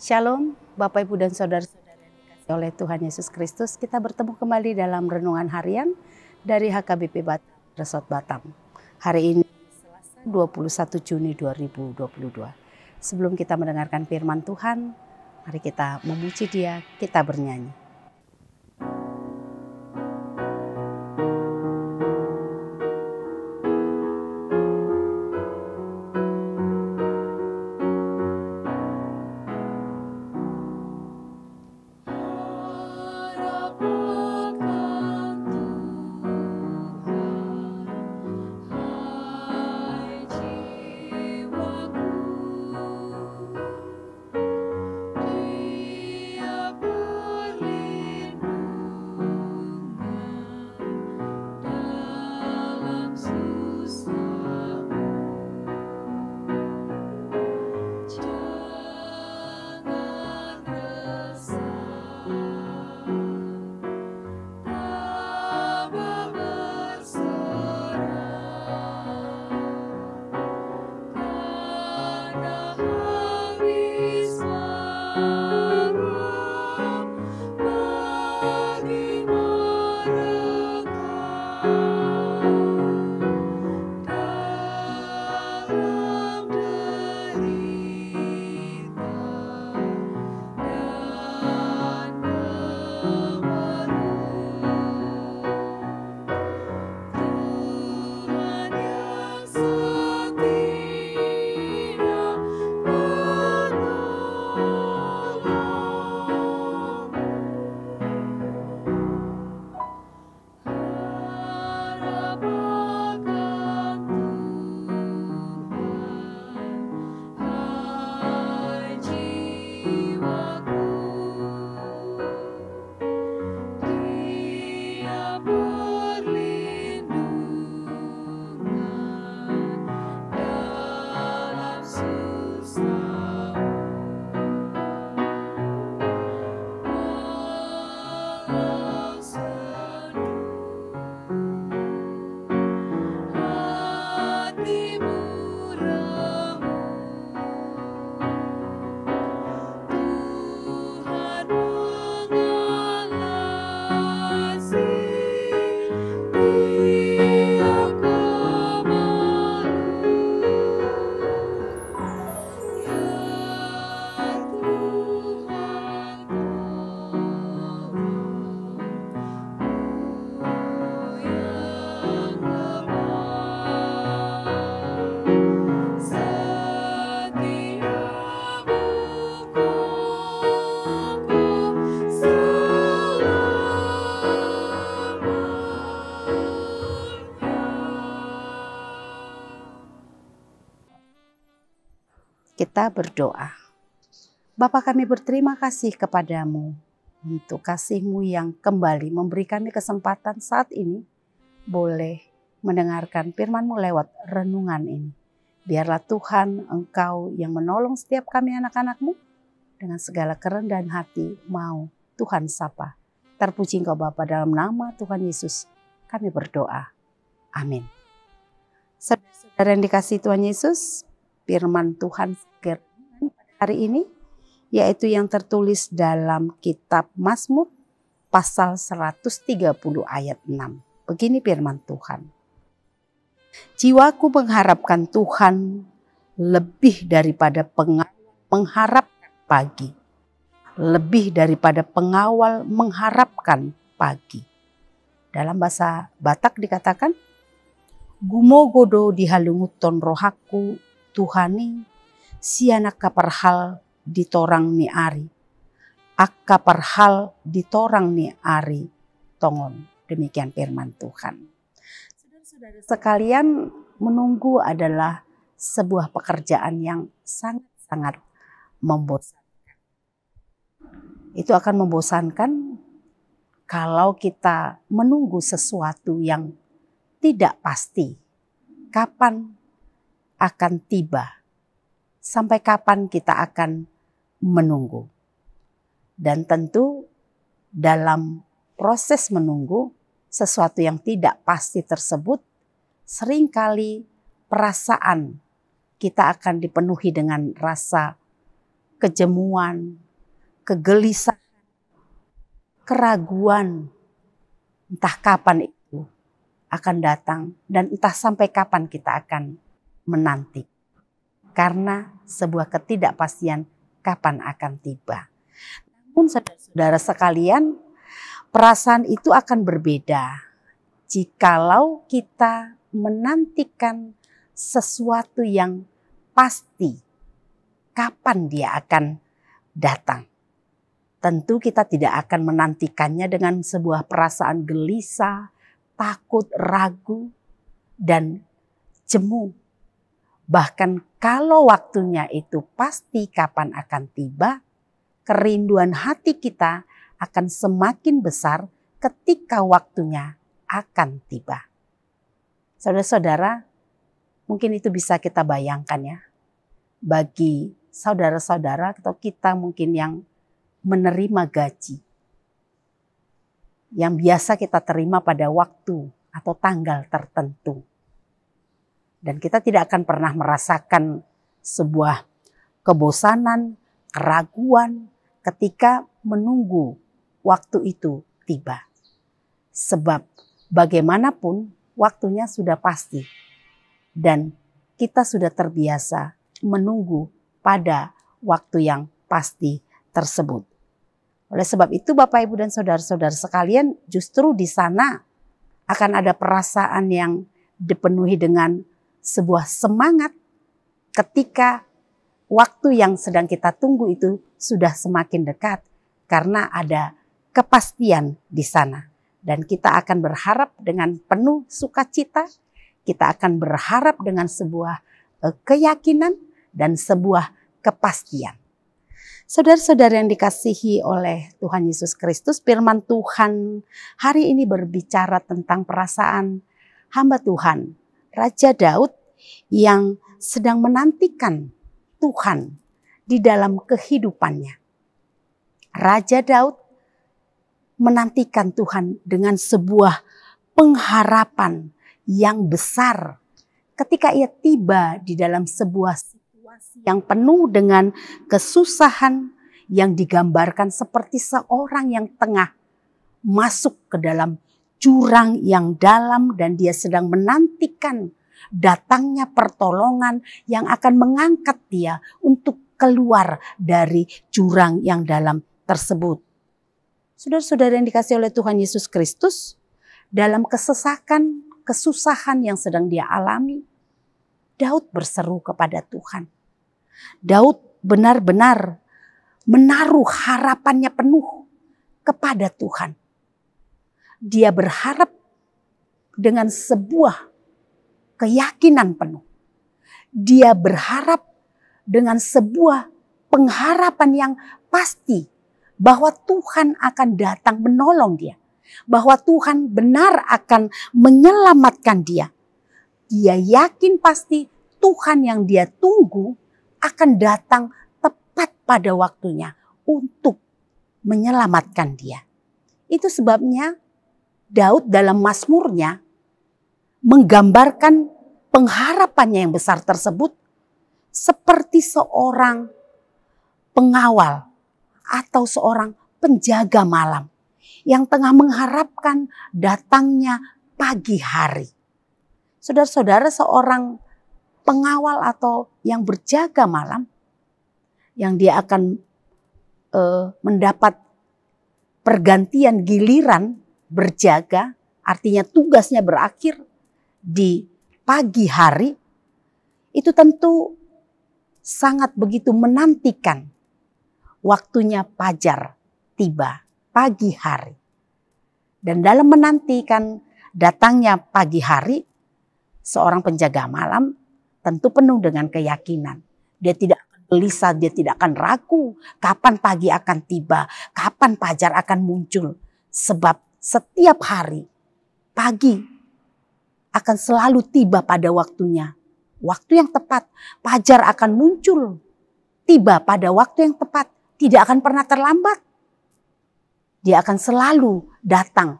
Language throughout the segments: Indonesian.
Shalom, Bapak, Ibu, dan Saudara-saudara yang dikasihi oleh Tuhan Yesus Kristus. Kita bertemu kembali dalam renungan harian dari HKBP Batam, Resort Batam. Hari ini Selasa 21 Juni 2022. Sebelum kita mendengarkan firman Tuhan, mari kita memuji Dia, kita bernyanyi. Kita berdoa. Bapa, kami berterima kasih kepadamu untuk kasih-Mu yang kembali memberi kami kesempatan saat ini boleh mendengarkan firman-Mu lewat renungan ini. Biarlah Tuhan Engkau yang menolong setiap kami anak-anak-Mu dengan segala kerendahan hati mau Tuhan sapa. Terpuji Engkau Bapa, dalam nama Tuhan Yesus kami berdoa. Amin. Saudara yang dikasihi Tuhan Yesus, firman Tuhan hari ini yaitu yang tertulis dalam kitab Mazmur pasal 130 ayat 6. Begini firman Tuhan. Jiwaku mengharapkan Tuhan lebih daripada mengharapkan pagi. Lebih daripada pengawal mengharapkan pagi. Dalam bahasa Batak dikatakan, gumogodo dihalunguton rohaku Tuhani sianak kaparhal ditorang ni ari. Ak kaparhal ditorang ni ari tongon. Demikian firman Tuhan. Saudara-saudara sekalian, menunggu adalah sebuah pekerjaan yang sangat-sangat membosankan. Itu akan membosankan kalau kita menunggu sesuatu yang tidak pasti. Kapan akan tiba? Sampai kapan kita akan menunggu? Dan tentu dalam proses menunggu sesuatu yang tidak pasti tersebut, seringkali perasaan kita akan dipenuhi dengan rasa kejemuan, kegelisahan, keraguan, entah kapan itu akan datang dan entah sampai kapan kita akan menanti. Karena sebuah ketidakpastian kapan akan tiba. Namun saudara-saudara sekalian, perasaan itu akan berbeda jikalau kita menantikan sesuatu yang pasti kapan dia akan datang. Tentu kita tidak akan menantikannya dengan sebuah perasaan gelisah, takut, ragu, dan jemu. Bahkan kalau waktunya itu pasti kapan akan tiba, kerinduan hati kita akan semakin besar ketika waktunya akan tiba. Saudara-saudara, mungkin itu bisa kita bayangkan ya. Bagi saudara-saudara atau kita mungkin yang menerima gaji. Yang biasa kita terima pada waktu atau tanggal tertentu. Dan kita tidak akan pernah merasakan sebuah kebosanan, keraguan ketika menunggu waktu itu tiba. Sebab bagaimanapun waktunya sudah pasti. Dan kita sudah terbiasa menunggu pada waktu yang pasti tersebut. Oleh sebab itu Bapak, Ibu, dan saudara-saudara sekalian, justru di sana akan ada perasaan yang dipenuhi dengan sebuah semangat ketika waktu yang sedang kita tunggu itu sudah semakin dekat karena ada kepastian di sana. Dan kita akan berharap dengan penuh sukacita, kita akan berharap dengan sebuah keyakinan dan sebuah kepastian. Saudara-saudara yang dikasihi oleh Tuhan Yesus Kristus, firman Tuhan hari ini berbicara tentang perasaan hamba Tuhan, Raja Daud yang sedang menantikan Tuhan di dalam kehidupannya. Raja Daud menantikan Tuhan dengan sebuah pengharapan yang besar ketika ia tiba di dalam sebuah situasi yang penuh dengan kesusahan yang digambarkan seperti seorang yang tengah masuk ke dalam jurang yang dalam dan dia sedang menantikan datangnya pertolongan yang akan mengangkat dia untuk keluar dari jurang yang dalam tersebut. Saudara-saudara yang dikasihi oleh Tuhan Yesus Kristus, dalam kesesakan, kesusahan yang sedang dia alami, Daud berseru kepada Tuhan. Daud benar-benar menaruh harapannya penuh kepada Tuhan. Dia berharap dengan sebuah keyakinan penuh. Dia berharap dengan sebuah pengharapan yang pasti bahwa Tuhan akan datang menolong dia. Bahwa Tuhan benar akan menyelamatkan dia. Dia yakin pasti Tuhan yang dia tunggu akan datang tepat pada waktunya untuk menyelamatkan dia. Itu sebabnya Daud dalam Mazmurnya menggambarkan pengharapannya yang besar tersebut seperti seorang pengawal atau seorang penjaga malam yang tengah mengharapkan datangnya pagi hari. Saudara-saudara, seorang pengawal atau yang berjaga malam yang dia akan mendapat pergantian giliran berjaga, artinya tugasnya berakhir di pagi hari, itu tentu sangat begitu menantikan waktunya fajar tiba, pagi hari. Dan dalam menantikan datangnya pagi hari, seorang penjaga malam tentu penuh dengan keyakinan. Dia tidak akan gelisah, dia tidak akan ragu kapan pagi akan tiba, kapan fajar akan muncul. Sebab setiap hari pagi akan selalu tiba pada waktunya. Waktu yang tepat, fajar akan muncul. Tiba pada waktu yang tepat, tidak akan pernah terlambat. Dia akan selalu datang,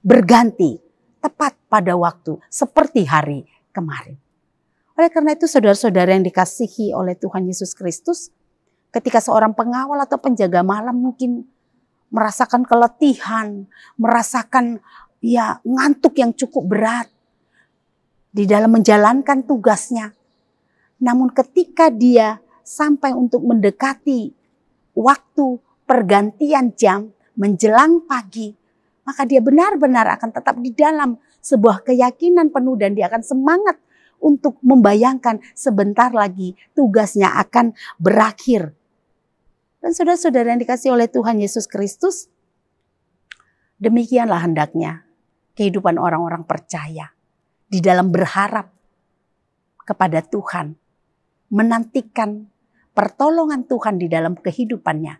berganti, tepat pada waktu, seperti hari kemarin. Oleh karena itu saudara-saudara yang dikasihi oleh Tuhan Yesus Kristus, Ketika seorang pengawal atau penjaga malam mungkin merasakan keletihan, merasakan ngantuk yang cukup berat di dalam menjalankan tugasnya. Namun ketika dia sampai untuk mendekati waktu pergantian jam menjelang pagi, maka dia benar-benar akan tetap di dalam sebuah keyakinan penuh dan dia akan semangat untuk membayangkan sebentar lagi tugasnya akan berakhir. Dan saudara-saudara yang dikasihi oleh Tuhan Yesus Kristus, demikianlah hendaknya kehidupan orang-orang percaya di dalam berharap kepada Tuhan, menantikan pertolongan Tuhan di dalam kehidupannya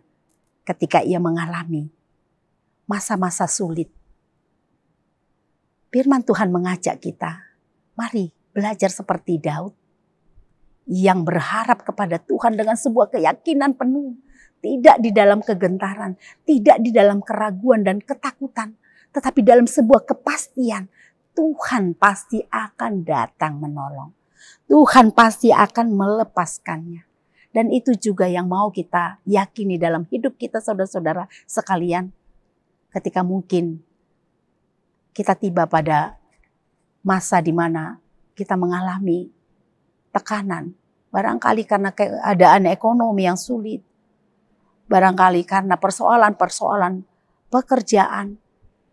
ketika ia mengalami masa-masa sulit. Firman Tuhan mengajak kita, mari belajar seperti Daud yang berharap kepada Tuhan dengan sebuah keyakinan penuh. Tidak di dalam kegentaran, tidak di dalam keraguan dan ketakutan, tetapi dalam sebuah kepastian Tuhan pasti akan datang menolong. Tuhan pasti akan melepaskannya. Dan itu juga yang mau kita yakini dalam hidup kita saudara-saudara sekalian. Ketika mungkin kita tiba pada masa di mana kita mengalami tekanan. Barangkali karena keadaan ekonomi yang sulit. Barangkali karena persoalan-persoalan pekerjaan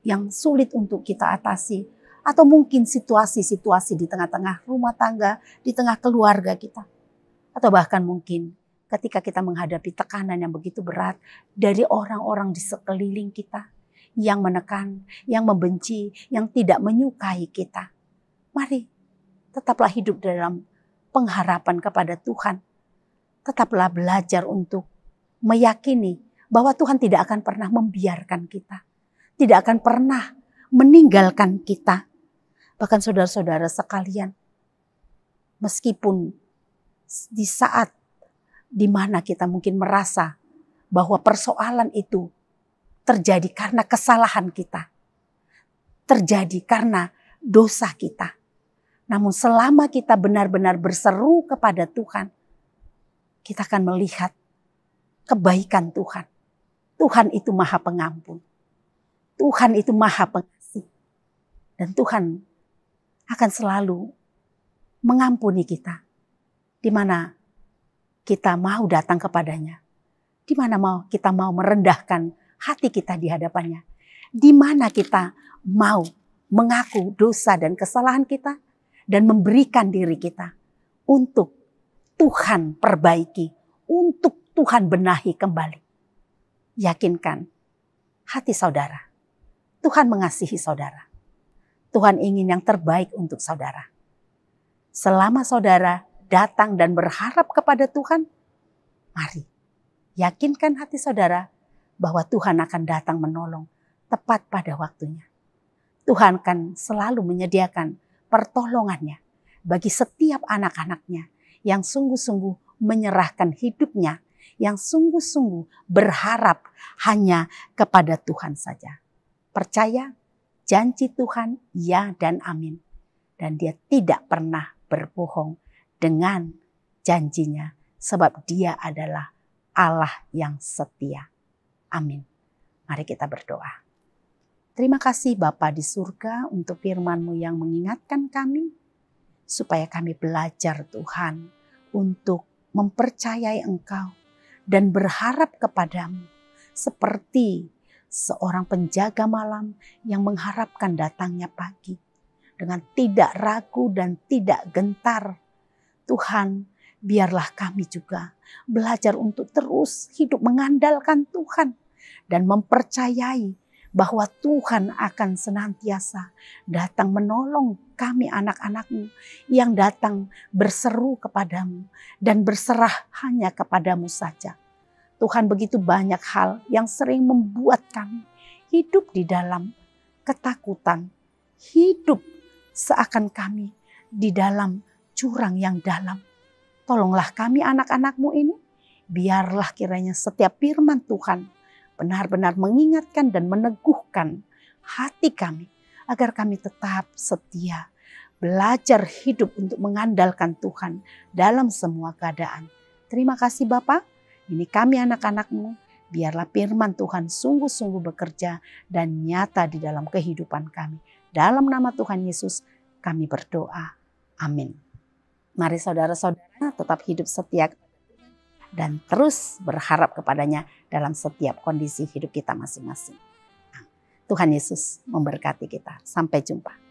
yang sulit untuk kita atasi. Atau mungkin situasi-situasi di tengah-tengah rumah tangga, di tengah keluarga kita. Atau bahkan mungkin ketika kita menghadapi tekanan yang begitu berat dari orang-orang di sekeliling kita. Yang menekan, yang membenci, yang tidak menyukai kita. Mari tetaplah hidup dalam pengharapan kepada Tuhan. Tetaplah belajar untuk meyakini bahwa Tuhan tidak akan pernah membiarkan kita. Tidak akan pernah meninggalkan kita. Bahkan saudara-saudara sekalian, meskipun di saat di mana kita mungkin merasa bahwa persoalan itu terjadi karena kesalahan kita. Terjadi karena dosa kita. Namun selama kita benar-benar berseru kepada Tuhan, kita akan melihat kebaikan Tuhan. Tuhan itu Maha Pengampun. Tuhan itu Maha Pengasih. Dan Tuhan akan selalu mengampuni kita. Di mana kita mau datang kepadanya. Di mana kita mau merendahkan hati kita di hadapannya. Di mana kita mau mengaku dosa dan kesalahan kita. Dan memberikan diri kita untuk Tuhan perbaiki. Untuk Tuhan benahi kembali. Yakinkan hati saudara. Tuhan mengasihi saudara. Tuhan ingin yang terbaik untuk saudara. Selama saudara datang dan berharap kepada Tuhan, mari yakinkan hati saudara bahwa Tuhan akan datang menolong tepat pada waktunya. Tuhan akan selalu menyediakan pertolongannya bagi setiap anak-anaknya yang sungguh-sungguh menyerahkan hidupnya, yang sungguh-sungguh berharap hanya kepada Tuhan saja. Percaya janji Tuhan ya dan amin. Dan dia tidak pernah berbohong dengan janjinya. Sebab dia adalah Allah yang setia. Amin. Mari kita berdoa. Terima kasih Bapa di surga untuk firman-Mu yang mengingatkan kami. Supaya kami belajar Tuhan untuk mempercayai Engkau dan berharap kepadamu seperti seorang penjaga malam yang mengharapkan datangnya pagi dengan tidak ragu dan tidak gentar. Tuhan, biarlah kami juga belajar untuk terus hidup mengandalkan Tuhan dan mempercayai bahwa Tuhan akan senantiasa datang menolong kami anak-anak-Mu yang datang berseru kepadamu dan berserah hanya kepadamu saja. Tuhan, begitu banyak hal yang sering membuat kami hidup di dalam ketakutan. Hidup seakan kami di dalam jurang yang dalam. Tolonglah kami anak-anak-Mu ini. Biarlah kiranya setiap firman Tuhan benar-benar mengingatkan dan meneguhkan hati kami. Agar kami tetap setia. Belajar hidup untuk mengandalkan Tuhan dalam semua keadaan. Terima kasih Bapa. Ini kami anak-anak-Mu, biarlah firman Tuhan sungguh-sungguh bekerja dan nyata di dalam kehidupan kami. Dalam nama Tuhan Yesus kami berdoa. Amin. Mari saudara-saudara tetap hidup setia dan terus berharap kepadanya dalam setiap kondisi hidup kita masing-masing. Tuhan Yesus memberkati kita. Sampai jumpa.